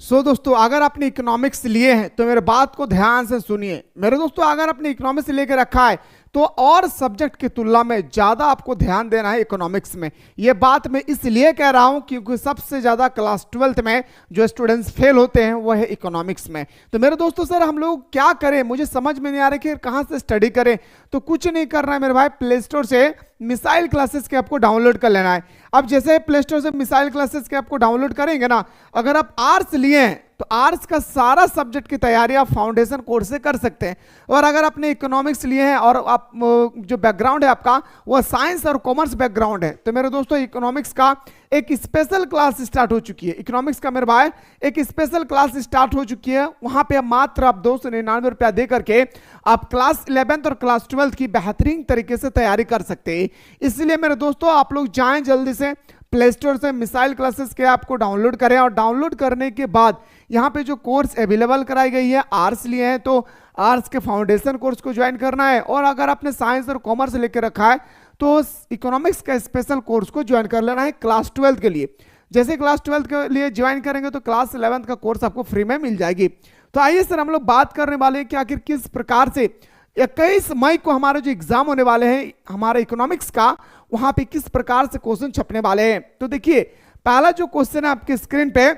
दोस्तों, अगर आपने इकोनॉमिक्स लिए हैं तो मेरे बात को ध्यान से सुनिए। मेरे दोस्तों, अगर आपने इकोनॉमिक्स लेकर रखा है तो और सब्जेक्ट की तुलना में ज्यादा आपको ध्यान देना है इकोनॉमिक्स में। ये बात मैं इसलिए कह रहा हूं क्योंकि सबसे ज्यादा क्लास 12th में जो स्टूडेंट्स फेल होते हैं वो है इकोनॉमिक्स में। तो मेरे दोस्तों, सर हम लोग क्या करें, मुझे समझ में नहीं आ रहा कि कहां से स्टडी करें। तो कुछ नहीं करना है मेरे भाई, प्ले स्टोर से मिसाइल क्लासेस के आपको डाउनलोड कर लेना है। अब जैसे प्ले स्टोर से मिसाइल क्लासेस के आपको डाउनलोड करेंगे ना, अगर आप आर्ट्स लिए हैं तो आर्ट्स का सारा सब्जेक्ट की तैयारी आप फाउंडेशन कोर्स से कर सकते हैं। और अगर आपने इकोनॉमिक्स लिए हैं और आप जो बैकग्राउंड है आपका वो साइंस और कॉमर्स बैकग्राउंड है, तो मेरे दोस्तों इकोनॉमिक्स का एक स्पेशल क्लास स्टार्ट हो चुकी है। इकोनॉमिक्स का मेरे भाई एक स्पेशल क्लास स्टार्ट हो चुकी है। वहां पे मात्र आप 299 रुपया दे करके आप क्लास 11th और क्लास 12th की बेहतरीन तरीके से तैयारी कर सकते हैं। इसलिए मेरे दोस्तों आप लोग जाएं जल्दी से प्ले स्टोर से मिसाइल क्लासेस के आपको डाउनलोड करें, और डाउनलोड करने के बाद यहाँ पे जो कोर्स अवेलेबल कराई गई है, आर्ट्स लिए हैं तो आर्ट्स के फाउंडेशन कोर्स को ज्वाइन करना है, और अगर आपने साइंस और कॉमर्स लेकर रखा है तो इकोनॉमिक्स का स्पेशल कोर्स को ज्वाइन कर लेना है क्लास 12th के लिए। जैसे क्लास 12th के लिए ज्वाइन करेंगे तो क्लास 11th का कोर्स आपको फ्री में मिल जाएगी। तो आइए सर हम लोग बात करने वाले हैं कि आखिर किस प्रकार से 21 मई को हमारे जो एग्जाम होने वाले हैं हमारे इकोनॉमिक्स का, वहां पे किस प्रकार से क्वेश्चन छपने वाले हैं। तो देखिए पहला जो क्वेश्चन है आपके स्क्रीन पे,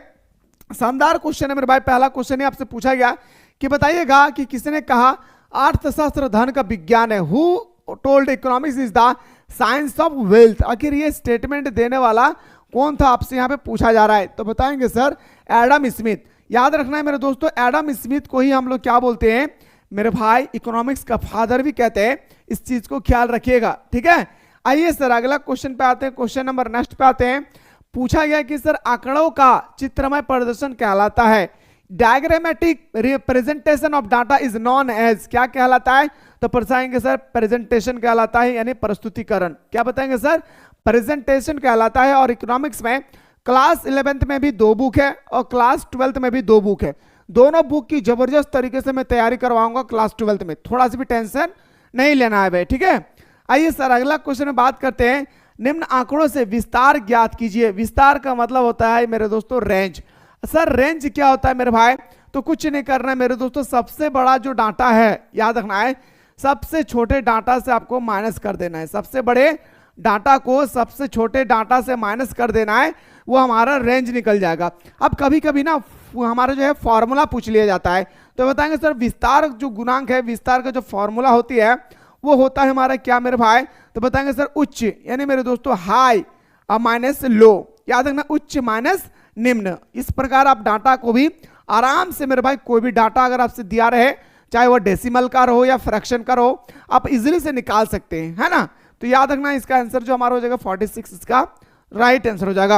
शानदार क्वेश्चन है मेरे भाई। पहला क्वेश्चन है आपसे पूछा गया कि बताइएगा कि किसने कहा अर्थशास्त्र धन का विज्ञान है। Who told economics is the science of wealth. आखिर ये स्टेटमेंट देने वाला कौन था, आपसे यहाँ पे पूछा जा रहा है। तो बताएंगे सर एडम स्मिथ। याद रखना है मेरे दोस्तों, एडम स्मिथ को ही हम लोग क्या बोलते हैं मेरे भाई, इकोनॉमिक्स का फादर भी कहते हैं। इस चीज को ख्याल रखिएगा, ठीक है। आइए सर अगला क्वेश्चन पे आते हैं, क्वेश्चन नंबर नेक्स्ट पे आते हैं। पूछा गया कि सर आंकड़ों का चित्रमय प्रदर्शन कहलाता है। Diagrammatic representation of data is known as, क्या कहलाता है। तो बताएंगे सर प्रेजेंटेशन कहलाता है, यानी प्रस्तुतिकरण। क्या बताएंगे सर, प्रेजेंटेशन कहलाता है। और इकोनॉमिक्स में क्लास 11th में भी 2 बुक है और क्लास 12th में भी 2 बुक है। दोनों बुक की जबरदस्त तरीके से मैं तैयारी करवाऊंगा क्लास 12th में, थोड़ा सा भी टेंशन नहीं लेना है भाई, ठीक है। आइए सर अगला क्वेश्चन में बात करते हैं। निम्न आंकड़ों से विस्तार ज्ञात कीजिए। विस्तार का मतलब होता है मेरे दोस्तों रेंज। सर रेंज क्या होता है मेरे भाई, तो कुछ नहीं करना है मेरे दोस्तों, सबसे बड़ा जो डाटा है याद रखना है, सबसे छोटे डाटा से आपको माइनस कर देना है। सबसे बड़े डाटा को सबसे छोटे डाटा से माइनस कर देना है, वो हमारा रेंज निकल जाएगा। अब कभी कभी ना हमारा जो है फॉर्मूला पूछ लिया जाता है, तो बताएंगे सर विस्तार जो गुणांक है, विस्तार का जो फॉर्मूला होती है वो होता है हमारा क्या मेरे भाई, तो बताएंगे सर उच्च, यानी मेरे दोस्तों हाई माइनस लो। याद रखना उच्च माइनस निम्न। इस प्रकार आप डाटा को भी आराम से मेरे भाई, कोई भी डाटा अगर आपसे दिया रहे, चाहे वो डेसिमल का रहो या फ्रैक्शन का रहो, आप इजिली से निकाल सकते हैं, है ना। तो याद रखना इसका आंसर जो हमारा हो जाएगा 46, इसका राइट आंसर हो जाएगा।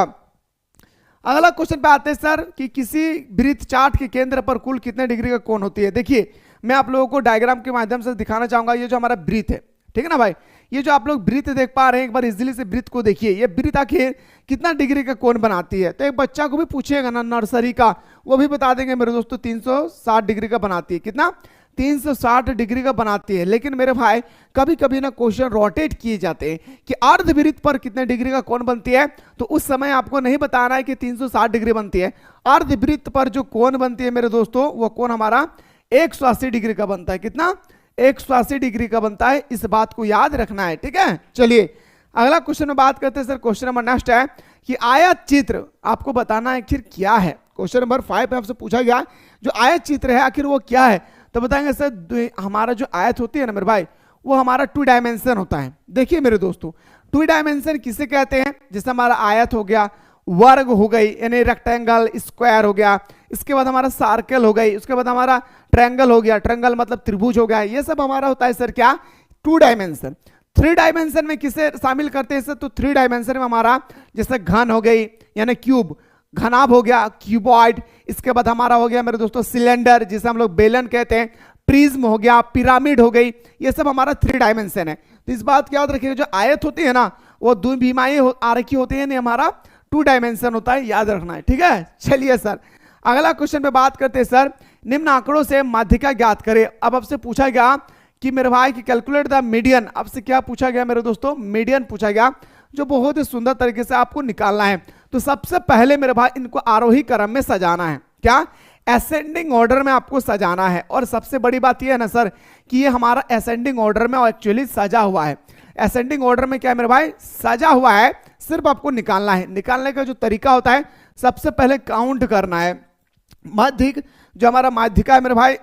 अगला क्वेश्चन पे आते हैं सर कि किसी वृत्त चार्ट के केंद्र पर कुल कितने डिग्री का कोण होती है। देखिए मैं आप लोगों को डायग्राम के माध्यम से दिखाना चाहूंगा। ये जो हमारा वृत्त है, ठीक है ना भाई, ये जो आप लोग वृत्त देख पा रहे हैं, एक बार इजीली से वृत्त को देखिए। ये वृत्त आखिर कितना डिग्री का कोण बनाती है। तो एक बच्चा को भी पूछेगा ना नर्सरी का, वो भी बता देंगे मेरे दोस्तों 360 डिग्री का बनाती है। कितना, 360 डिग्री का बनाती है। लेकिन मेरे भाई कभी कभी ना क्वेश्चन रोटेट किए जाते हैं कि अर्धवृत्त पर कितने डिग्री का कोण बनती है, तो उस समय आपको नहीं बताना है कि 360 डिग्री बनती है। अर्धवृत्त पर जो कोण बनती है मेरे दोस्तों, वो कोण हमारा 180 डिग्री का बनता है। कितना, 180 डिग्री का बनता है। इस बात को याद रखना है, ठीक है। चलिए अगला क्वेश्चन में बात करते हैं सर। क्वेश्चन नंबर नेक्स्ट है कि आयत चित्र आपको बताना है आखिर क्या है। क्वेश्चन नंबर 5 पे आपसे पूछा गया जो आयत चित्र है आखिर वो क्या है। तो बताएंगे सर हमारा जो आयत होती है ना मेरे भाई, वो हमारा 2 डायमेंशन होता है। देखिए मेरे दोस्तों 2 डायमेंशन किसे कहते हैं, जैसे हमारा आयत हो गया, वर्ग हो गई यानी रेक्टेंगल, स्क्वायर हो गया, इसके बाद हमारा सर्कल हो गई, उसके बाद हमारा ट्रायंगल हो गया, ट्रायंगल मतलब त्रिभुज हो गया। ये सब हमारा होता है सर क्या, 2 डायमेंशन। 3 डायमेंशन में किसे शामिल करते हैं सर, तो 3 डायमेंशन में हमारा जैसे घन हो गई यानी क्यूब, घनाभ हो गया क्यूबॉइड, इसके बाद हमारा हो गया मेरे दोस्तों सिलेंडर जिसे हम लोग बेलन कहते हैं, प्रिज्म हो गया, पिरामिड हो गई। ये सब हमारा 3 डायमेंशन है। तो इस बात की याद रखिएगा, जो आयत होती है ना वो 2 भीमाएं आरेखी होती है, नहीं हमारा 2 डायमेंशन होता है, याद रखना है, ठीक है। चलिए सर अगला क्वेश्चन पे बात करते हैं सर। निम्न आंकड़ों से माध्यिका ज्ञात करें। अब आपसे पूछा गया कि मेरे भाई की कैलकुलेट द मीडियन। आपसे क्या पूछा गया मेरे दोस्तों, मीडियन पूछा गया, जो बहुत ही सुंदर तरीके से आपको निकालना है। तो सबसे पहले मेरे भाई इनको आरोही क्रम में सजाना है। क्या असेंडिंग ऑर्डर में आपको सजाना है। और सबसे बड़ी बात यह है ना सर कि ये हमारा असेंडिंग ऑर्डर में एक्चुअली सजा हुआ है। असेंडिंग ऑर्डर में क्या है मेरे भाई, सजा हुआ है, सिर्फ आपको निकालना है। निकालने का जो तरीका होता है, सबसे पहले काउंट करना है। माध्यिक जो हमारा माध्यिका है मेरे भाई,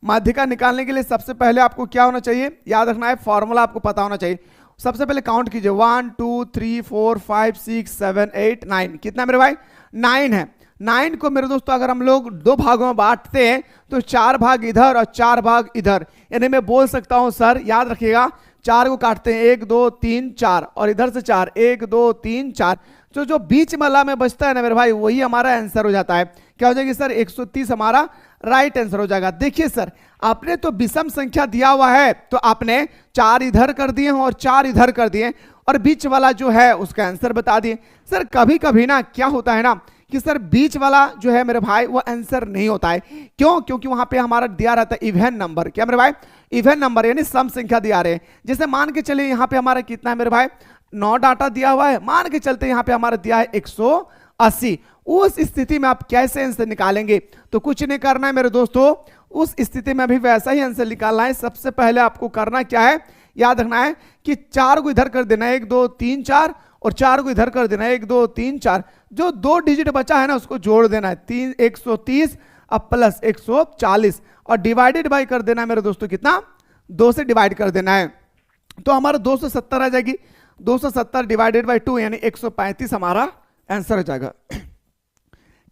माध्यिका निकालने के लिए सबसे पहले आपको क्या होना चाहिए, याद रखना है, फॉर्मूला आपको पता होना चाहिए। सबसे पहले काउंट कीजिए 1 2 3 4 5 6 7 8 9, कितना मेरे भाई 9 है। 9 को मेरे दोस्तों अगर हम लोग 2 भागों में बांटते हैं तो 4 भाग इधर और 4 भाग इधर, यानी मैं बोल सकता हूं सर, याद रखिएगा, 4 को काटते हैं 1 2 3 4 और इधर से 4 1 2 3 4, जो बीच वाला में बचता है ना मेरे भाई, वही हमारा आंसर हो जाता है। क्या हो जाएगी सर, 130 हमारा राइट आंसर हो जाएगा। देखिए सर, आपने तो विषम संख्या दिया हुआ है तो आपने 4 इधर कर दिए और 4 इधर कर दिए और बीच वाला जो है उसका आंसर बता दिए। सर कभी कभी ना क्या होता है ना कि सर बीच वाला जो है मेरे भाई वो आंसर नहीं होता है। क्यों? क्योंकि वहां पे हमारा दिया रहता है इवन नंबर। क्या मेरे भाई, इवन नंबर, यानी सम संख्या दिया रहे हैं। जैसे मान के चलिए यहाँ पे हमारा कितना है मेरे भाई, 9 डाटा दिया हुआ है, मान के चलते यहाँ पे हमारा दिया है 180। उस स्थिति में आप कैसे आंसर निकालेंगे? तो कुछ नहीं करना है मेरे दोस्तों, उस स्थिति में भी वैसा ही आंसर निकालना है। सबसे पहले आपको करना क्या है, याद रखना है कि 4 को इधर कर देना है 1 2 3 4 और 4 को इधर कर देना है 1 2 3 4। जो 2 डिजिट बचा है ना उसको जोड़ देना है 130 अब प्लस 140 और डिवाइडेड बाय कर देना है मेरे दोस्तों, कितना 2 से डिवाइड कर देना है तो हमारा 270 आ जाएगी। 270 डिवाइडेड बाय 2 यानी 135 हमारा आंसर हो जाएगा।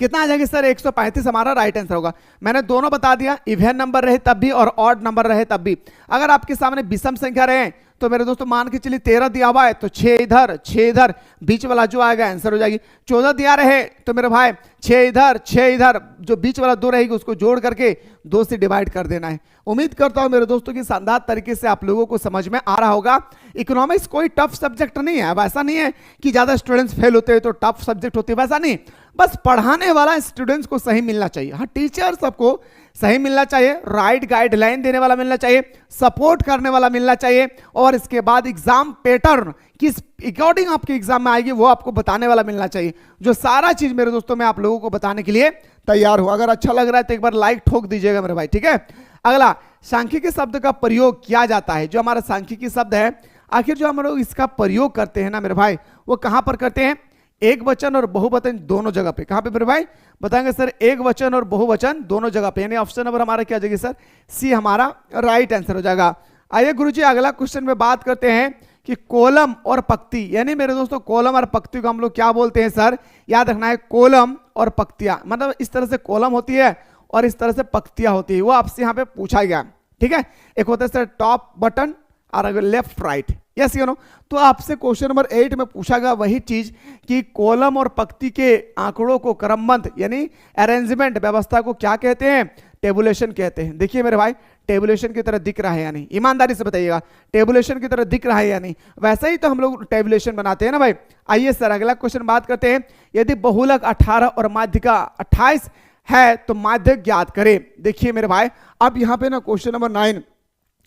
कितना आ जाएगा सर, 135 हमारा राइट आंसर होगा। मैंने दोनों बता दिया, इवन नंबर रहे तब भी और ऑड नंबर रहे तब भी। अगर आपके सामने विषम संख्या रहे तो मेरे दोस्तों मान के चलिए 13 दिया हुआ है तो 6 इधर 6 इधर, बीच वाला जो आएगा आंसर हो जाएगी। 14 दिया रहे तो मेरे भाई 6 इधर 6 इधर, जो बीच वाला 2 रहेगी उसको जोड़ करके 2 से डिवाइड कर देना है। उम्मीद करता हूं मेरे दोस्तों की शानदार तरीके से आप लोगों को समझ में आ रहा होगा। इकोनॉमिक्स कोई टफ सब्जेक्ट नहीं है, वैसा नहीं है कि ज्यादा स्टूडेंट्स फेल होते हैं तो टफ सब्जेक्ट होते हैं, वैसा नहीं। बस पढ़ाने वाला स्टूडेंट्स को सही मिलना चाहिए। हाँ, टीचर सबको सही मिलना चाहिए, राइट गाइडलाइन देने वाला मिलना चाहिए, सपोर्ट करने वाला मिलना चाहिए और इसके बाद एग्जाम पैटर्न किस अकॉर्डिंग आपके एग्जाम में आएगी वो आपको बताने वाला मिलना चाहिए। जो सारा चीज मेरे दोस्तों मैं आप लोगों को बताने के लिए तैयार हूं। अगर अच्छा लग रहा है तो एक बार लाइक ठोक दीजिएगा मेरे भाई, ठीक है। अगला, सांख्यिकी शब्द का प्रयोग किया जाता है। जो हमारा सांख्यिकी शब्द है, आखिर जो हम लोग इसका प्रयोग करते हैं ना मेरे भाई, वो कहां पर करते हैं? एक वचन और बहुवचन दोनों जगह पे। कहां पे मेरे भाई बताएंगे सर? एक वचन और बहुवचन दोनों जगह पे, यानी ऑप्शन नंबर हमारा क्या जाएगी सर, सी हमारा राइट आंसर हो जाएगा। आइए गुरुजी अगला क्वेश्चन में बात करते हैं कि कॉलम और पंक्ति, यानी मेरे दोस्तों कॉलम और पंक्ति को हम लोग क्या बोलते हैं सर? याद रखना है, कॉलम और पंक्तियां, मतलब इस तरह से कॉलम होती है और इस तरह से पंक्तियां होती है, वो आपसे यहाँ पे पूछा गया, ठीक है। एक होता है सर टॉप बटन और अगर left right, yes you know. तो आपसे क्वेश्चन नंबर 8 में पूछा गया वही चीज कि कॉलम और पंक्ति के आंकड़ों को क्रमबद्ध यानी अरेंजमेंट व्यवस्था को क्या कहते हैं? टेबुलेशन कहते हैं। देखिए मेरे भाई, टेबुलेशन की तरह दिख रहा है या नहीं? ईमानदारी से बताइएगा, टेबुलेशन की तरह दिख रहा है या नहीं? वैसा ही तो हम लोग टेबुलेशन बनाते हैं ना भाई। आइए सर अगला क्वेश्चन बात करते हैं। यदि बहुलक 18 और माध्यिका 28 है तो माध्यक ज्ञात करें। देखिए मेरे भाई, अब यहां पे ना क्वेश्चन नंबर 9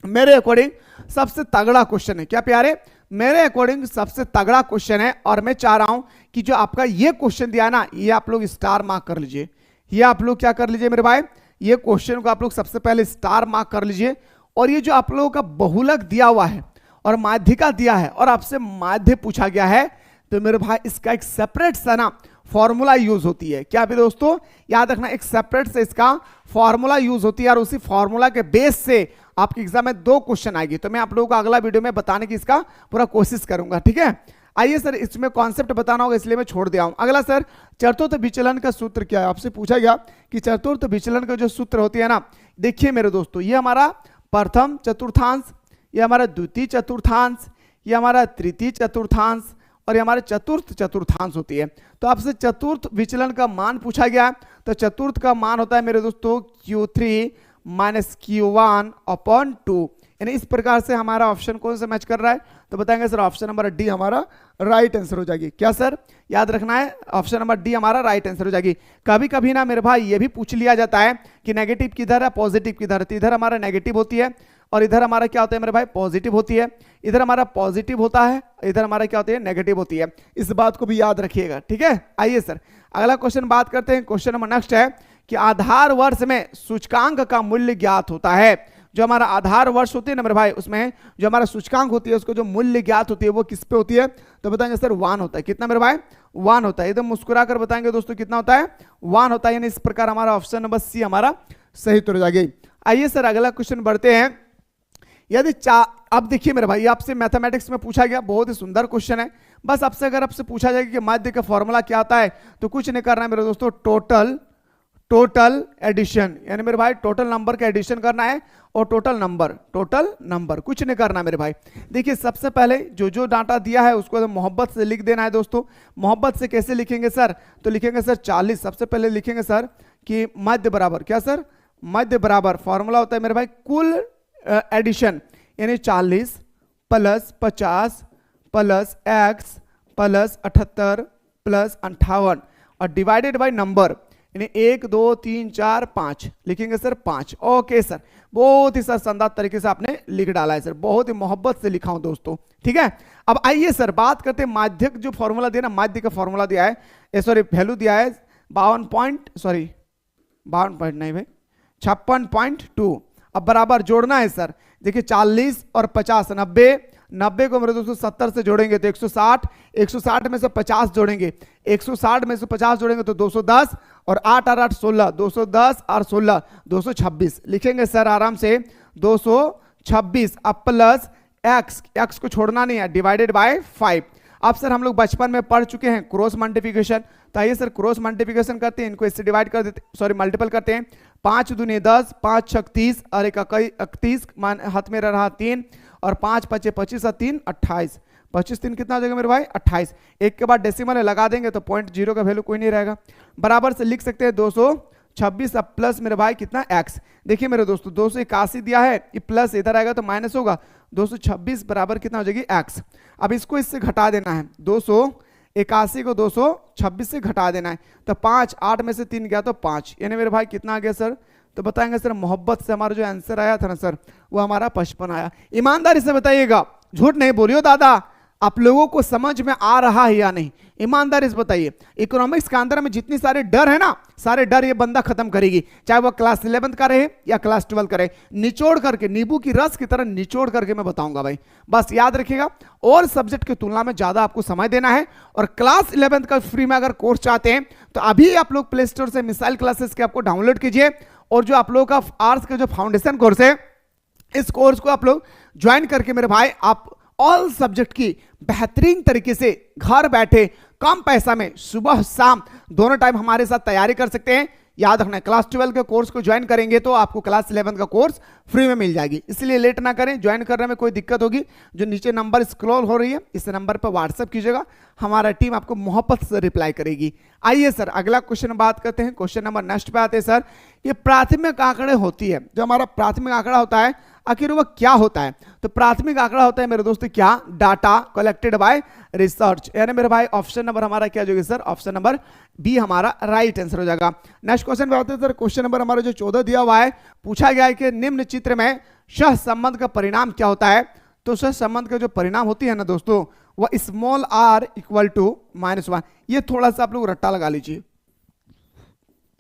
मेरे अकॉर्डिंग सबसे तगड़ा क्वेश्चन है। क्या प्यारे? मेरे अकॉर्डिंग सबसे तगड़ा क्वेश्चन है और मैं चाह रहा हूं कि जो आपका ये क्वेश्चन दिया ना, ये आप लोग स्टार मार्क कर लीजिए। ये आप लोग क्या कर लीजिए मेरे भाई, ये क्वेश्चन को आप लोग सबसे पहले स्टार मार्क कर लीजिए। और ये जो आप लोगों का बहुलक दिया हुआ है और माध्यिका दिया है और आपसे माध्य पूछा गया है, तो मेरे भाई इसका एक सेपरेट सा ना फॉर्मूला यूज होती है। क्या भी दोस्तों याद रखना, एक सेपरेट से इसका फॉर्मूला यूज होती है और उसी फॉर्मूला के बेस से आपके एग्जाम में 2 क्वेश्चन आएगी। तो मैं आप लोगों को अगला वीडियो में बताने की इसका पूरा कोशिश करूंगा, ठीक है। आइए सर, इसमें कॉन्सेप्ट बताना होगा इसलिए मैं छोड़ दिया हूं। अगला सर, चतुर्थ विचलन का सूत्र क्या है? आपसे पूछा गया कि चतुर्थ विचलन का जो सूत्र होती है ना, देखिए मेरे दोस्तों, ये हमारा प्रथम चतुर्थांश, ये हमारा द्वितीय चतुर्थांश, ये हमारा तृतीय चतुर्थांश और ये हमारे चतुर्थ चतुर्थांश होती है। तो आपसे चतुर्थ विचलन का मान पूछा गया, तो चतुर्थ का मान होता है मेरे दोस्तों Q3 माइनस Q1 अपॉन 2, यानी इस प्रकार से हमारा ऑप्शन कौन सा मैच कर रहा है? तो बताएंगे सर ऑप्शन नंबर डी हमारा राइट आंसर हो जाएगी। क्या सर? याद रखना है, ऑप्शन नंबर डी हमारा राइट आंसर हो जाएगी। कभी कभी ना मेरे भाई ये भी पूछ लिया जाता है कि नेगेटिव किधर है, पॉजिटिव किधर है। तो इधर हमारा नेगेटिव होती है और इधर हमारा क्या होता है मेरे भाई, पॉजिटिव होती है। इधर हमारा पॉजिटिव होता है, इधर हमारा क्या होती है, नेगेटिव होती है। इस बात को भी याद रखिएगा, ठीक है। आइए सर अगला क्वेश्चन बात करते हैं। क्वेश्चन नंबर नेक्स्ट है कि आधार वर्ष में सूचकांक का मूल्य ज्ञात होता है। जो हमारा आधार वर्ष होती है ना मेरे भाई, उसमें जो हमारा सूचकांक होती है उसको जो मूल्य ज्ञात होती है वो किस पे होती है, तो बताएंगे सर 1 होता है। कितना मेरे भाई, 1 होता है। एकदम मुस्कुरा कर बताएंगे दोस्तों कितना होता है, 1 होता है। यानी इस प्रकार हमारा ऑप्शन नंबर सी हमारा सही उत्तर हो जाएगी। आइए सर अगला क्वेश्चन बढ़ते हैं। यदि अब देखिए मेरे भाई, आपसे मैथमेटिक्स में पूछा गया, बहुत ही सुंदर क्वेश्चन है। बस आपसे अगर आपसे पूछा जाएगा कि माध्य का फॉर्मूला क्या आता है, तो कुछ नहीं करना है मेरे दोस्तों, टोटल एडिशन, यानी मेरे भाई टोटल नंबर का एडिशन करना है और टोटल नंबर कुछ नहीं करना मेरे भाई। देखिए सबसे पहले जो डाटा दिया है उसको तो मोहब्बत से लिख देना है दोस्तों। मोहब्बत से कैसे लिखेंगे सर, तो लिखेंगे सर 40। सबसे पहले लिखेंगे सर कि मध्य बराबर क्या सर, मध्य बराबर फॉर्मूला होता है मेरे भाई कुल एडिशन, यानी 40 plus 50 plus x plus 78 plus 58 और डिवाइडेड बाय नंबर, यानी 1 2 3 4 5 लिखेंगे सर 5। ओके सर, बहुत ही सर शानदार तरीके से आपने लिख डाला है सर, बहुत ही मोहब्बत से लिखा हूं दोस्तों, ठीक है। अब आइए सर बात करते हैं माध्यक जो फॉर्मूला दिया ना, माध्य का फॉर्मूला दिया है, सॉरी वैल्यू दिया है 52 नहीं भाई 56.2। अब बराबर जोड़ना है सर। देखिए 40 और 50 90 को मेरे दोस्तों 70 से जोड़ेंगे तो 160, 160 में से 50 जोड़ेंगे, 160 में से 50 जोड़ेंगे तो 210 और 8 और 8 16, 210 और 16 226 लिखेंगे सर आराम से 226। अब प्लस x को छोड़ना नहीं है, डिवाइडेड बाय 5। अब सर हम लोग बचपन में पढ़ चुके हैं क्रॉस मल्टीप्लिकेशन, तो आइए सर क्रॉस मल्टीप्लिकेशन करते हैं, इनको इससे डिवाइड कर देते, सॉरी मल्टीपल करते हैं। 5 दूनी 10, 5 छक 30 और 1 31 हाथ में रहा 3 और 5 5 25 और 3 28, 25 3 कितना हो जाएगा मेरे भाई 28। एक के बाद डेसिमल लगा देंगे तो 0.0 का वैल्यू कोई नहीं रहेगा। बराबर से लिख सकते हैं 226 अब प्लस मेरे भाई कितना x। देखिए मेरे दोस्तों 281 दिया है, ये प्लस इधर आएगा तो माइनस होगा, 226 बराबर कितना हो जाएगी x। अब इसको इससे घटा देना है, 281 को 226 से घटा देना है, तो 5 8 में से 3 गया तो 5, यानी मेरे भाई कितना आ गया सर, तो बताएंगे सर मोहब्बत से हमारा जो आंसर आया था ना सर वो हमारा 55 आया। ईमानदारी से बताइएगा, झूठ नहीं बोलियो दादा, आप लोगों को समझ में आ रहा है या नहीं, ईमानदारी से बताइए। इकोनॉमिक्स के अंदर में जितनी सारे डर है ना, सारे डर ये बंदा खत्म करेगी, चाहे वो क्लास 11 का रहे या क्लास 12 का रहे, निचोड़ करके नींबू की रस की तरह निचोड़ करके मैं बताऊंगा भाई, बस याद रखिएगा। और सब्जेक्ट की तुलना में ज्यादा आपको समय देना है। और क्लास 11 का फ्री में अगर कोर्स चाहते हैं तो अभी आप लोग प्ले स्टोर से मिसाइल क्लासेस के आपको डाउनलोड कीजिए, और जो आप लोगों का आर्ट्स का जो फाउंडेशन कोर्स है, इस कोर्स को आप लोग ज्वाइन करके मेरे भाई आप ऑल सब्जेक्ट की बेहतरीन तरीके से घर बैठे कम पैसा में सुबह शाम दोनों टाइम हमारे साथ तैयारी कर सकते हैं। याद रखना, क्लास 12 के कोर्स को ज्वाइन करेंगे तो आपको क्लास 11 का कोर्स फ्री में मिल जाएगी, इसलिए लेट ना करें। ज्वाइन करने में कोई दिक्कत होगी, जो नीचे नंबर स्क्रॉल हो रही है इस नंबर पर व्हाट्सएप कीजिएगा, हमारा टीम आपको मोहब्बत से रिप्लाई करेगी। आइए सर अगला क्वेश्चन बात करते हैं। क्वेश्चन नंबर नेक्स्ट पे आते हैं सर। ये प्राथमिक आंकड़े होती है, जो हमारा प्राथमिक आंकड़ा होता है आखिर वह क्या होता है, तो प्राथमिक आंकड़ा होता है मेरे दोस्तों क्या, डाटा कलेक्टेड बाय रिसर्च, यानी मेरे भाई ऑप्शन नंबर हमारा क्या हो जाएगा सर, ऑप्शन नंबर बी हमारा राइट आंसर हो जाएगा। नेक्स्ट क्वेश्चन पे आते हैं सर। क्वेश्चन नंबर हमारा जो 14 दिया हुआ है, पूछा गया है कि निम्न चित्र में सह संबंध का परिणाम क्या होता है, तो सह संबंध का जो परिणाम होती है ना दोस्तों वह स्मॉल r इक्वल टू -1। ये थोड़ा सा आप लोग रट्टा लगा लीजिए,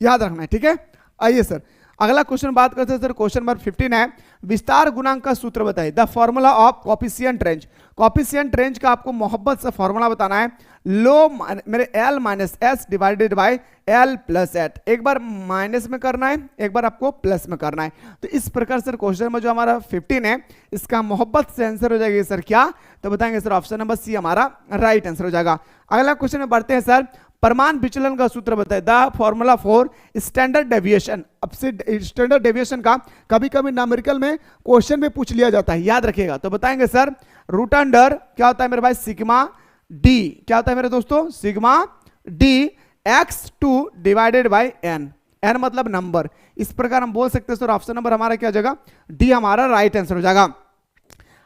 याद रखना है, ठीक है। आइए सर अगला क्वेश्चन बात करते हैं सर। क्वेश्चन नंबर 15 है, विस्तार गुणांक का सूत्र बताइए, the formula of coefficient range. Coefficient range का आपको मोहब्बत से फॉर्मूला बताना है, लो मेरे l minus s divided by l plus eight. एक बार माइनस में करना है, एक बार आपको प्लस में करना है। तो इस प्रकार सर क्वेश्चन में जो हमारा 15 है इसका मोहब्बत से आंसर हो जाएगा सर क्या, तो बताएंगे सर ऑप्शन नंबर सी हमारा राइट आंसर हो जाएगा। अगला क्वेश्चन में बढ़ते हैं सर। परमाणु विचलन का सूत्र बताए, the formula for standard deviation. अब से स्टैंडर्ड डेविएशन का कभी कभी न्यूमेरिकल में क्वेश्चन में पूछ लिया जाता है, याद रखिएगा। तो बताएंगे सर रूट अंडर क्या होता है मेरे भाई, सिग्मा डी, क्या होता है मेरे दोस्तों, sigma D x2 divided by n, n मतलब नंबर। इस प्रकार हम बोल सकते हैं सर ऑप्शन नंबर हमारा क्या हो जाएगा, डी हमारा राइट आंसर हो जाएगा।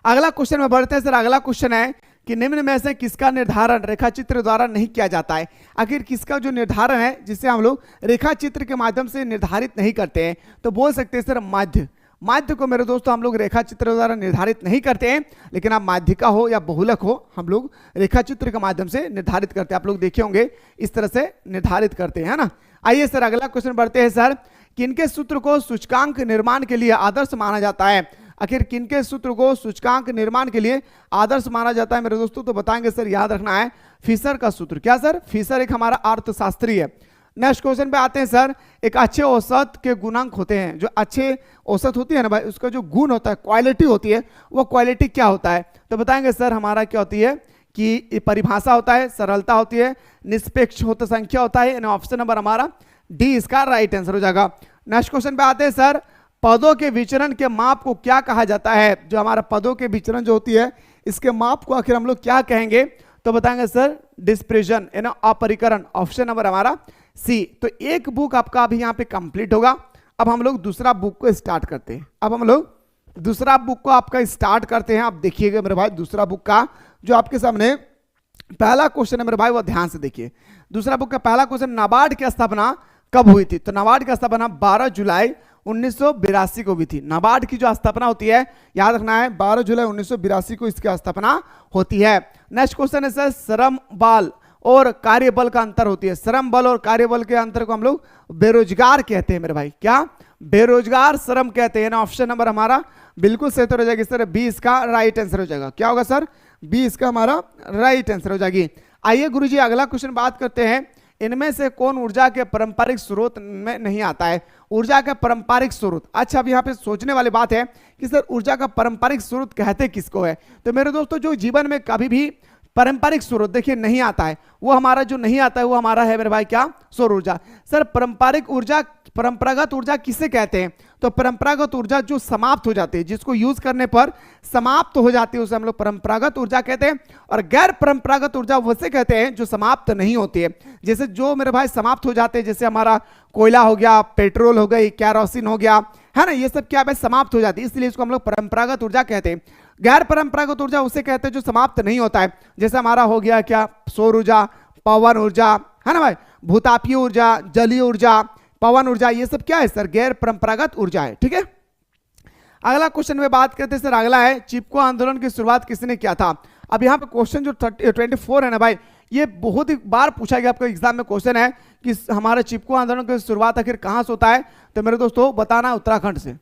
अगला क्वेश्चन में बढ़ते हैं सर। अगला क्वेश्चन है कि निम्न में से किसका निर्धारण रेखाचित्र द्वारा नहीं किया जाता है। आखिर किसका जो निर्धारण है जिसे हम लोग रेखाचित्र के माध्यम से निर्धारित नहीं करते हैं, तो बोल सकते हैं सर मध्य। माध्य को मेरे दोस्तों हम लोग रेखा चित्र द्वारा निर्धारित नहीं करते हैं, लेकिन आप माध्यिका हो या बहुलक हो, हम लोग रेखा चित्र के माध्यम से निर्धारित करते हैं। आप लोग देखे होंगे इस तरह से निर्धारित करते हैं ना। आइए सर अगला क्वेश्चन बढ़ते हैं सर। किनके सूत्र को सूचकांक निर्माण के लिए आदर्श माना जाता है? आखिर किनके सूत्र को सूचकांक निर्माण के लिए आदर्श माना जाता है मेरे दोस्तों? तो बताएंगे सर, याद रखना है फिशर का सूत्र। क्या सर? फिशर एक हमारा अर्थशास्त्री है। नेक्स्ट क्वेश्चन पे आते हैं सर। एक अच्छे औसत के गुणांक होते हैं, जो अच्छे औसत होती है ना भाई, उसका जो गुण होता है, क्वालिटी होती है, वो क्वालिटी क्या होता है? तो बताएंगे सर हमारा क्या होती है कि परिभाषा होता है, सरलता होती है, निष्पक्ष होता संख्या होता है। ऑप्शन नंबर हमारा डी इसका राइट आंसर हो जाएगा। नेक्स्ट क्वेश्चन पे आते हैं सर। पदों के विचरण के माप को क्या कहा जाता है? जो हमारा पदों के विचरण जो होती है, इसके माप को आखिर हम लोग क्या कहेंगे? तो बताएंगे सर डिस्पर्जन, यानी अपरिकरण। ऑप्शन नंबर हमारा सी। तो एक बुक आपका अभी यहाँ पे कंप्लीट होगा। अब हम लोग दूसरा बुक को स्टार्ट करते हैं। अब हम लोग दूसरा बुक को आपका स्टार्ट करते हैं। आप देखिएगा मेरे भाई, दूसरा बुक का जो आपके सामने पहला क्वेश्चन है मेरे भाई, वो ध्यान से देखिए। दूसरा बुक का पहला क्वेश्चन, नाबार्ड की स्थापना कब हुई थी? तो नाबार्ड की स्थापना 12 जुलाई 1982 को भी थी। नाबार्ड की जो स्थापना होती है, याद रखना है 12 जुलाई 1982 को इसकी स्थापना होती है। नेक्स्ट क्वेश्चन है सर, श्रम बल और कार्यबल का अंतर होती है। श्रम बल और कार्यबल के अंतर को हम लोग बेरोजगार कहते हैं मेरे भाई। क्या? बेरोजगार श्रम कहते हैं ना। ऑप्शन नंबर हमारा बिल्कुल सही हो जाएगी सर, बी इसका राइट आंसर हो जाएगा। क्या होगा सर? बी इसका हमारा राइट आंसर हो जाएगी। आइए गुरुजी अगला क्वेश्चन बात करते हैं। इनमें से कौन ऊर्जा के पारंपरिक स्रोत में नहीं आता है? ऊर्जा का पारंपरिक स्रोत। अच्छा, अब यहाँ पे सोचने वाली बात है कि सर ऊर्जा का पारंपरिक स्रोत कहते किसको है? तो मेरे दोस्तों जो जीवन में कभी भी पारंपरिक स्रोत देखिए नहीं आता है, वो हमारा जो नहीं आता है वो हमारा है मेरे भाई क्या? सौर ऊर्जा। सर पारंपरिक ऊर्जा, परंपरागत ऊर्जा किसे कहते हैं? तो परंपरागत ऊर्जा जो समाप्त हो जाती है, जिसको यूज करने पर समाप्त हो जाती है, उसे हम लोग परंपरागत ऊर्जा कहते हैं। और गैर परंपरागत ऊर्जा वैसे कहते हैं जो समाप्त नहीं होती है। जैसे जो मेरे भाई समाप्त हो जाते हैं, जैसे हमारा कोयला हो गया, पेट्रोल हो गई, कैरोसिन हो गया, है ना, ये सब क्या है? समाप्त हो जाती है, इसलिए इसको हम लोग परंपरागत ऊर्जा कहते हैं। गैर परंपरागत ऊर्जा उसे कहते हैं जो समाप्त नहीं होता है। जैसे हमारा हो गया क्या? सौर ऊर्जा, पवन ऊर्जा, है ना भाई, भूतापीय ऊर्जा, जलीय ऊर्जा, पवन ऊर्जा, ये सब क्या है सर? गैर परंपरागत ऊर्जा है। ठीक है, अगला क्वेश्चन में बात करते हैं सर। अगला है, चिपको आंदोलन की शुरुआत किसने किया था? अब यहाँ पे क्वेश्चन जो 24 है ना भाई, ये बहुत ही बार पूछा गया आपको एग्जाम में क्वेश्चन है कि हमारे चिपको आंदोलन की शुरुआत आखिर कहाँ से होता है? तो मेरे दोस्तों बताना उत्तराखंड से।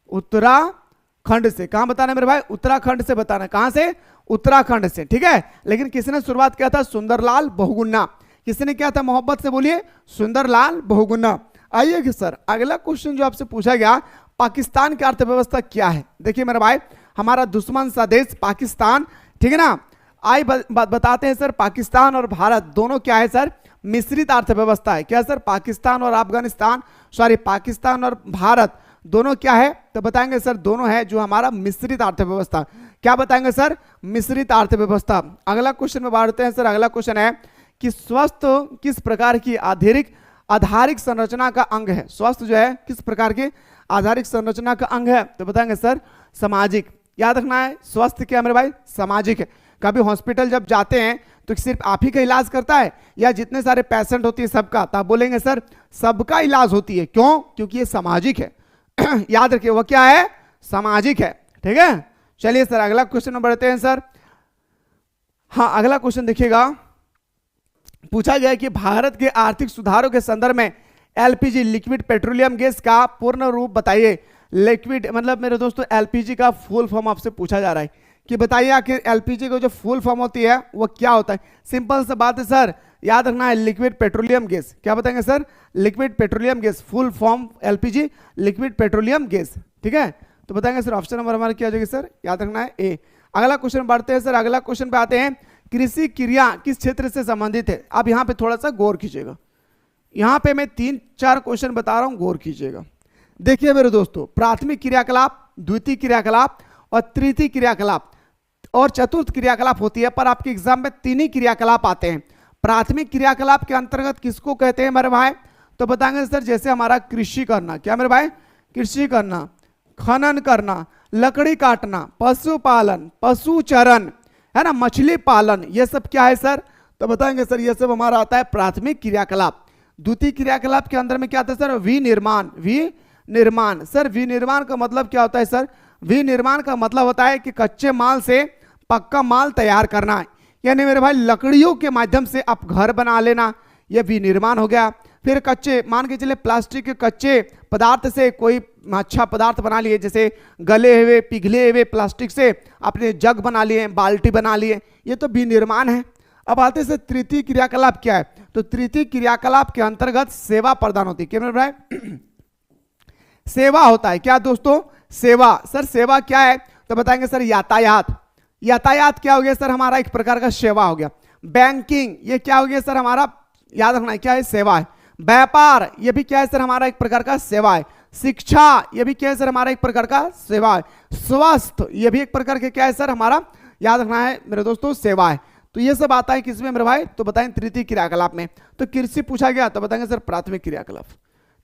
उत्तराखंड से। कहाँ बताना है मेरे भाई? उत्तराखंड से बताना। कहाँ से? उत्तराखंड से। ठीक है, लेकिन किसने शुरुआत किया था? सुंदरलाल बहुगुणा। किसने किया था? मोहब्बत से बोलिए, सुंदरलाल बहुगुणा। आइए कि सर अगला क्वेश्चन जो आपसे पूछा गया, पाकिस्तान की अर्थव्यवस्था क्या है? देखिए मेरे भाई, हमारा दुश्मन सा देश पाकिस्तान, ठीक है ना। आइए बताते हैं सर, पाकिस्तान और भारत दोनों क्या है सर? मिश्रित अर्थव्यवस्था है। क्या सर? पाकिस्तान और अफगानिस्तान, सॉरी पाकिस्तान और भारत दोनों क्या है? तो बताएंगे सर दोनों है जो हमारा मिश्रित अर्थव्यवस्था। क्या बताएंगे सर? मिश्रित अर्थव्यवस्था। अगला क्वेश्चन में बढ़ते हैं सर। अगला क्वेश्चन है कि स्वास्थ्य किस प्रकार की आधारिक संरचना का अंग है? स्वास्थ्य जो है किस प्रकार के आधारिक संरचना का अंग है? तो बताएंगे सर सामाजिक। याद रखना है, स्वास्थ्य क्या मेरे भाई? सामाजिक है। कभी हॉस्पिटल जब जाते हैं तो सिर्फ आप ही का इलाज करता है या जितने सारे पेशेंट होती है सबका? तो आप बोलेंगे सर सबका इलाज होती है। क्यों? क्योंकि ये सामाजिक है। याद रखिए, वो क्या है? सामाजिक है। ठीक है, चलिए सर अगला क्वेश्चन में बढ़ते हैं सर। हाँ, अगला क्वेश्चन देखिएगा, पूछा गया कि भारत के आर्थिक सुधारों के संदर्भ में एलपीजी लिक्विड पेट्रोलियम गैस का पूर्ण रूप बताइए। लिक्विड मतलब मेरे दोस्तों एलपीजी का फुल फॉर्म आपसे पूछा जा रहा है कि बताइए आखिर एलपीजी को जो फुल फॉर्म होती है वो क्या होता है? सिंपल सा बात है सर, याद रखना है लिक्विड पेट्रोलियम गैस। क्या बताएंगे sir? Liquid petroleum gas, full form LPG liquid petroleum gas. ठीक है, तो बताएंगे सर ऑप्शन नंबर हमारा क्या हो जाएगा सर? याद रखना है ए। अगला क्वेश्चन बढ़ते हैं सर। अगला क्वेश्चन पे आते हैं, कृषि क्रिया किस क्षेत्र से संबंधित है? अब यहाँ पे थोड़ा सा गौर कीजिएगा। यहाँ पे मैं 3-4 क्वेश्चन बता रहा हूँ, गौर कीजिएगा। देखिए मेरे दोस्तों, प्राथमिक क्रियाकलाप, द्वितीय क्रियाकलाप और तृतीय क्रियाकलाप और चतुर्थ क्रियाकलाप होती है, पर आपके एग्जाम में 3 ही क्रियाकलाप आते हैं। प्राथमिक क्रियाकलाप के अंतर्गत किसको कहते हैं मेरे भाई? तो बताएंगे सर जैसे हमारा कृषि करना। क्या मेरे भाई? कृषि करना, खनन करना, लकड़ी काटना, पशुपालन, पशुचरण, है ना, मछली पालन, ये सब क्या है सर? तो बताएंगे सर ये सब हमारा आता है प्राथमिक क्रियाकलाप। द्वितीय क्रियाकलाप के अंदर में क्या आता है सर? विनिर्माण, निर्माण। सर विनिर्माण का मतलब क्या होता है सर? विनिर्माण का मतलब होता है कि कच्चे माल से पक्का माल तैयार करना है, यानी मेरे भाई लकड़ियों के माध्यम से आप घर बना लेना, यह विनिर्माण हो गया। फिर कच्चे, मान के चले प्लास्टिक के कच्चे पदार्थ से कोई अच्छा पदार्थ बना लिए, जैसे गले हुए पिघले हुए प्लास्टिक से आपने जग बना लिए, बाल्टी बना लिए, ये तो विनिर्माण है। अब आते से तृतीय क्रियाकलाप क्या है? तो तृतीय क्रियाकलाप के अंतर्गत सेवा प्रदान होती है। क्या मेरे भाई? सेवा होता है। क्या दोस्तों? सेवा। सर सेवा क्या है? तो बताएंगे सर यातायात। यातायात क्या हो गया सर? हमारा एक प्रकार का सेवा हो गया। बैंकिंग, ये क्या हो गया सर? हमारा याद रखना है क्या है? सेवा है। व्यापार, ये भी क्या है सर? हमारा एक प्रकार का सेवा है। शिक्षा, ये भी क्या है सर? हमारा एक प्रकार का सेवा है। स्वास्थ्य, ये भी एक प्रकार के क्या है सर? हमारा याद रखना है मेरे दोस्तों सेवा है। तो ये सब आता है किसमें मेरे भाई? तो बताएं तृतीय क्रियाकलाप में। तो कृषि पूछा गया तो बताएंगे सर प्राथमिक क्रियाकलाप।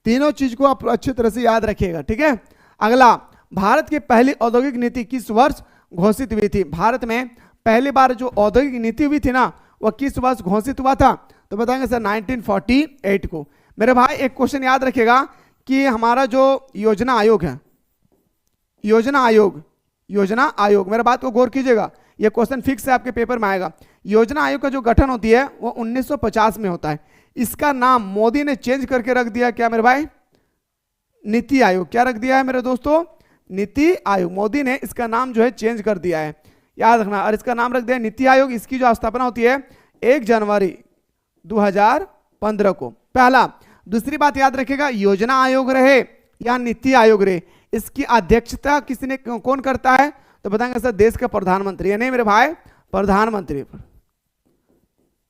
तीनों चीज को आप अच्छी तरह से याद रखिएगा, ठीक है। अगला, भारत की पहली औद्योगिक नीति किस वर्ष घोषित हुई थी? भारत में पहली बार जो औद्योगिक नीति हुई थी ना, वह किस वर्ष घोषित हुआ था? तो बताएंगे सर 1948 को। मेरे भाई एक क्वेश्चन याद रखिएगा कि हमारा जो योजना आयोग है, योजना आयोग, मेरे बात को गौर कीजिएगा, ये क्वेश्चन फिक्स है आपके पेपर में आएगा। योजना आयोग का जो गठन होती है वो 1950 में होता है। इसका नाम मोदी ने चेंज करके रख दिया, क्या मेरे भाई? नीति आयोग। क्या रख दिया है मेरे दोस्तों? नीति आयोग। मोदी ने इसका नाम जो है चेंज कर दिया है, याद रखना। और इसका नाम रख दिया नीति आयोग। इसकी जो स्थापना होती है 1 जनवरी 2015 को। पहला। दूसरी बात याद रखिएगा, योजना आयोग रहे या नीति आयोग रहे, इसकी अध्यक्षता किसने, कौन करता है? तो बताएंगे सर देश का प्रधानमंत्री, या नहीं मेरे भाई? प्रधानमंत्री।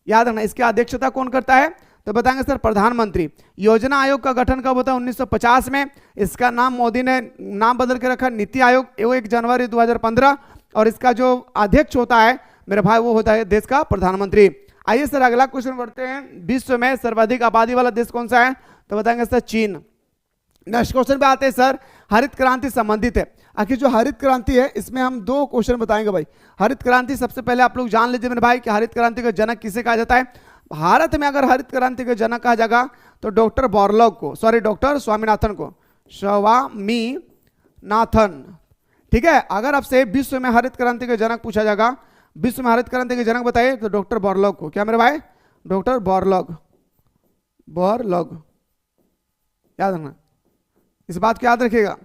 याद रखना, इसकी अध्यक्षता कौन करता है? तो बताएंगे सर प्रधानमंत्री। योजना आयोग का गठन कब होता है? 1950 में। इसका नाम मोदी ने नाम बदल के रखा नीति आयोग, 1 जनवरी 2015। और इसका जो अध्यक्ष होता है मेरे भाई वो होता है देश का प्रधानमंत्री। आइए सर अगला क्वेश्चन बढ़ते हैं। विश्व में सर्वाधिक आबादी वाला देश कौन सा है? तो बताएंगे सर चीन। नेक्स्ट क्वेश्चन पे आते हैं सर, हरित क्रांति संबंधित है। आखिर जो हरित क्रांति है इसमें हम 2 क्वेश्चन बताएंगे भाई। हरित क्रांति सबसे पहले आप लोग जान लीजिए मेरे भाई कि हरित क्रांति का जनक किसे कहा जाता है। भारत में अगर हरित क्रांति का जनक कहा जाएगा तो डॉक्टर बोरलॉग को, सॉरी डॉक्टर स्वामीनाथन को, स्वामीनाथन, ठीक है। अगर आपसे विश्व में हरित क्रांति का जनक पूछा जाएगा, विश्व में हरित क्रांति के जनक बताइए, तो डॉक्टर बोरलॉग को। क्या मेरे भाई? डॉक्टर बोरलॉग, याद रखना, इस बात को याद रखिएगा।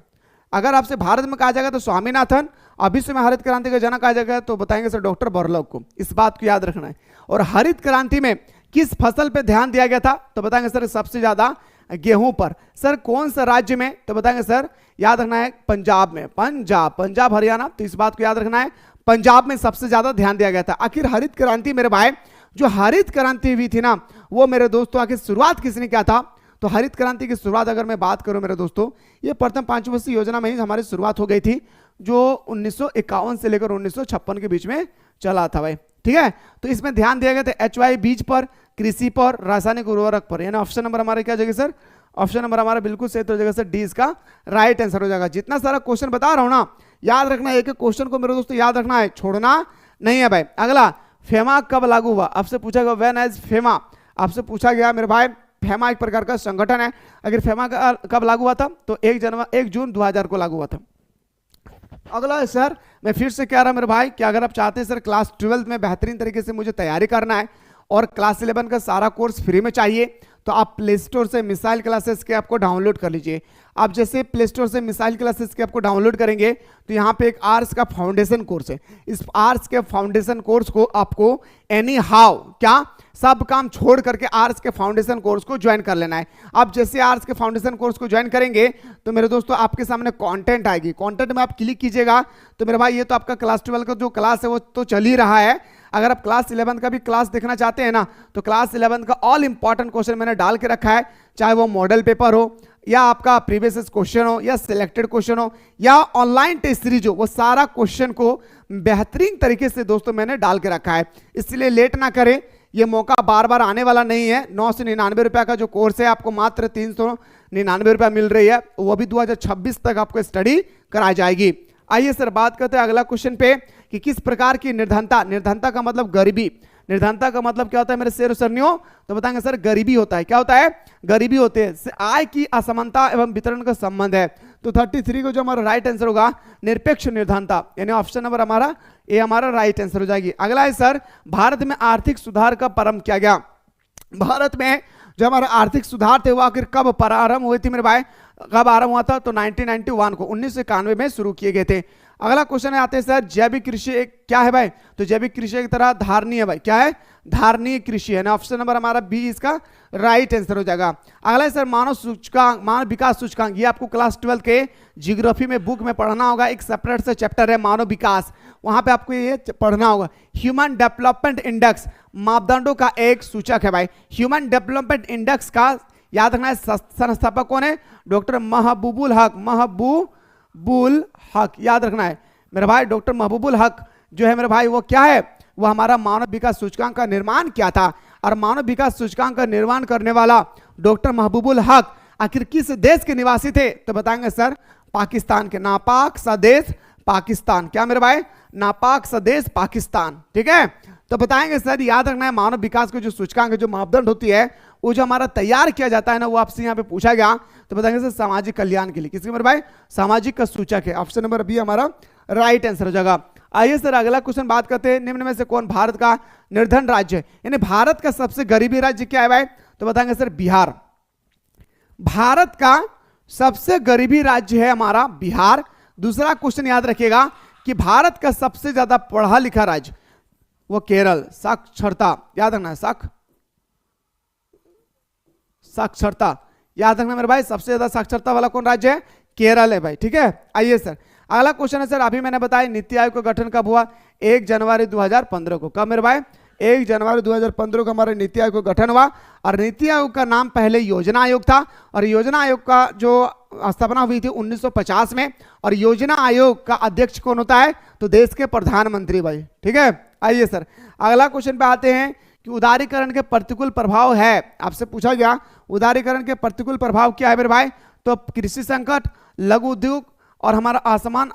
अगर आपसे भारत में कहा जाएगा तो स्वामीनाथन, और विश्व में हरित क्रांति का जनक कहा जाएगा तो बताएंगे सर डॉक्टर बोरलॉग को। इस बात को याद रखना है। और हरित क्रांति में किस फसल पे ध्यान दिया गया था? तो बताएंगे सर सबसे ज्यादा गेहूं पर। सर कौन सा राज्य में? तो बताएंगे सर याद रखना है पंजाब में। पंजाब हरियाणा, तो इस बात को याद रखना है, पंजाब में सबसे ज्यादा ध्यान दिया गया था। आखिर हरित क्रांति मेरे भाई, जो हरित क्रांति हुई थी ना, वो मेरे दोस्तों आखिर शुरुआत किसने किया था? तो हरित क्रांति की शुरुआत अगर मैं बात करूं मेरे दोस्तों, ये प्रथम पंचवर्षीय योजना में ही हमारी शुरुआत हो गई थी, जो 1951 से लेकर 1956 के बीच में चला था भाई, ठीक है। तो इसमें ध्यान दिया गया था HY बीज पर, कृषि पर, रासायनिक उर्वरक पर। यानी ऑप्शन नंबर हमारे क्या जगह सर? ऑप्शन नंबर हमारा बिल्कुल सही तो जगह सर डी इसका राइट आंसर हो जाएगा। जितना सारा क्वेश्चन बता रहा हूं ना, याद रखना, एक एक क्वेश्चन को मेरे दोस्तों याद रखना है, छोड़ना नहीं है भाई। अगला, फेमा कब लागू हुआ? आपसे पूछा गया व्हेन एज फेमा, आपसे पूछा गया मेरे भाई। फेमा एक प्रकार का संगठन है। अगर फेमा कब लागू हुआ था? तो 1 जून 2000 को लागू हुआ था। अगला है सर, मैं फिर से कह रहा हूं मेरे भाई कि अगर आप चाहते हैं सर क्लास 12 में बेहतरीन तरीके से मुझे तैयारी करना है और क्लास 11 का सारा कोर्स फ्री में चाहिए, तो आप प्ले स्टोर से मिसाइल क्लासेस के आपको डाउनलोड कर लीजिए। आप जैसे प्ले स्टोर से मिसाइल क्लासेस के आपको डाउनलोड करेंगे तो यहाँ पे एक आर्ट्स का फाउंडेशन कोर्स है। इस आर्ट्स के फाउंडेशन कोर्स को आपको एनी हाउ, क्या सब काम छोड़ करके आर्ट्स के फाउंडेशन कोर्स को ज्वाइन कर लेना है। आप जैसे आर्ट्स के फाउंडेशन कोर्स को ज्वाइन करेंगे तो मेरे दोस्तों आपके सामने कंटेंट आएगी। कंटेंट में आप क्लिक कीजिएगा तो मेरे भाई ये तो आपका क्लास 12 का जो क्लास है वो तो चल ही रहा है। अगर आप क्लास 11 का भी क्लास देखना चाहते हैं ना, तो क्लास 11 का ऑल इंपॉर्टेंट क्वेश्चन मैंने डाल के रखा है, चाहे वो मॉडल पेपर हो या आपका प्रीवियस क्वेश्चन हो या सिलेक्टेड क्वेश्चन हो या ऑनलाइन टेस्ट सीरीज हो, वो सारा क्वेश्चन को बेहतरीन तरीके से दोस्तों मैंने डाल के रखा है। इसलिए लेट ना करें, ये मौका बार बार आने वाला नहीं है। 999 रुपया का जो कोर्स है आपको मात्र 399 रुपया मिल रही है, वो भी 2026 तक आपको स्टडी कराई जाएगी। आइए सर बात करते हैं अगला क्वेश्चन पे कि किस प्रकार की निर्धनता, निर्धनता का मतलब गरीबी, निर्धनता का मतलब क्या होता है मेरे शेर सरनियों? तो बताएंगे सर गरीबी होता है। क्या होता है? गरीबी होते हैं। आय की असमानता एवं वितरण का संबंध है। तो 33 को जो हमारा राइट आंसर होगा निरपेक्ष निर्धनता, यानी ऑप्शन नंबर हमारा ए हमारा राइट आंसर हो जाएगी। अगला है सर भारत में आर्थिक सुधार का प्रारंभ किया गया। भारत में जो हमारा आर्थिक सुधार थे वो आखिर कब प्रारंभ हुए थे मेरे भाई? कब आरंभ हुआ था? तो 1991 को 1991 में शुरू किए गए थे। अगला क्वेश्चन आते हैं सर जैविक कृषि एक क्या है भाई? तो जैविक कृषि एक तरह धारणीय है भाई। क्या है? धारणीय कृषि है ना। ऑप्शन नंबर हमारा बी इसका राइट आंसर हो जाएगा। अगला है सर मानव सूचकांक, मानव विकास सूचकांक। ये आपको क्लास 12 के जियोग्राफी में बुक में पढ़ना होगा। एक सेपरेट से चैप्टर है मानव विकास, वहां पे आपको ये पढ़ना होगा। ह्यूमन डेवलपमेंट इंडेक्स मापदंडों का एक सूचक है भाई। ह्यूमन डेवलपमेंट इंडेक्स का याद रखना है संस्थापक कौन है? डॉक्टर महबूबुल हक। महबूबुल हक याद रखना है मेरे भाई। डॉक्टर महबूबुल हक जो है मेरे भाई वो क्या है? वो हमारा मानव विकास सूचकांक का निर्माण किया था। और मानव विकास सूचकांक का निर्माण करने वाला डॉक्टर महबूबुल हक आखिर किस देश के निवासी थे? तो बताएंगे सर पाकिस्तान के। नापाक सदेश पाकिस्तान। क्या मेरे भाई? नापाक सदेश पाकिस्तान। ठीक है, तो बताएंगे सर याद रखना है मानव विकास के जो सूचकांक जो मापदंड होती है वो जो हमारा तैयार किया जाता है ना, वो आपसे यहाँ पे पूछा गया। तो बताएंगे सर सामाजिक कल्याण के लिए। किसके मेरे भाई? सामाजिक का सूचक है। ऑप्शन नंबर बी हमारा राइट आंसर हो जाएगा। आइए सर अगला क्वेश्चन बात करते हैं। निम्न में से कौन भारत का निर्धन राज्य है? यानी भारत का सबसे गरीबी राज्य क्या है भाई? तो बताएंगे सर बिहार। भारत का सबसे गरीबी राज्य है हमारा बिहार। दूसरा क्वेश्चन याद रखिएगा कि भारत का सबसे ज्यादा पढ़ा लिखा राज्य वो केरल। साक्षरता याद रखना है, साक्षरता याद रखना मेरे भाई। सबसे ज्यादा साक्षरता वाला कौन राज्य है? केरल है भाई। ठीक है, आइए सर अगला क्वेश्चन है सर अभी मैंने बताया नीति आयोग का गठन कब हुआ? 1 जनवरी 2015 को। कब मेरे भाई? 1 जनवरी 2015 को हमारे नीति आयोग का गठन हुआ। और नीति आयोग का नाम पहले योजना आयोग था। और योजना आयोग का जो स्थापना हुई थी 1950 में। और योजना आयोग का अध्यक्ष कौन होता है? तो देश के प्रधानमंत्री भाई। ठीक है, आइए सर अगला क्वेश्चन पे आते हैं कि उदारीकरण के प्रतिकूल प्रभाव है। आपसे पूछा गया उदारीकरण के प्रतिकूल प्रभाव क्या है मेरे भाई? तो कृषि संकट, लघु उद्योग और हमारा असमान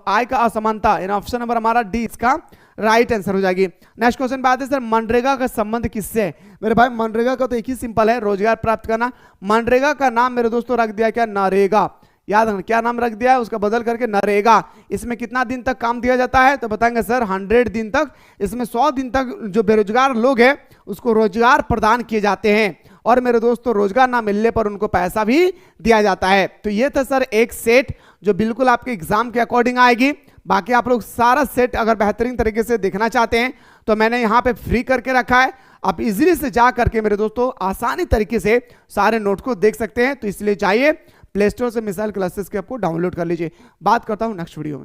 आय का असमानता, यानी ऑप्शन नंबर हमारा डी इसका राइट आंसर हो जाएगी। नेक्स्ट क्वेश्चन पे आते हैं सर मनरेगा का संबंध किससे है? मेरे भाई मनरेगा का तो एक ही सिंपल है, रोजगार प्राप्त करना। मनरेगा का नाम मेरे दोस्तों रख दिया क्या? नरेगा। याद रखना क्या नाम रख दिया है? उसका बदल करके नरेगा। इसमें कितना दिन तक काम दिया जाता है? तो बताएंगे सर 100 दिन तक। इसमें 100 दिन तक जो बेरोजगार लोग हैं उसको रोजगार प्रदान किए जाते हैं। और मेरे दोस्तों रोजगार ना मिलने पर उनको पैसा भी दिया जाता है। तो ये था सर एक सेट जो बिल्कुल आपके एग्जाम के अकॉर्डिंग आएगी। बाकी आप लोग सारा सेट अगर बेहतरीन तरीके से देखना चाहते हैं तो मैंने यहाँ पे फ्री करके रखा है। आप इजीली से जा करके मेरे दोस्तों आसानी तरीके से सारे नोट को देख सकते हैं। तो इसलिए जाइए प्ले स्टोर से मिसाइल क्लासेस के आपको डाउनलोड कर लीजिए। बात करता हूँ नेक्स्ट वीडियो में।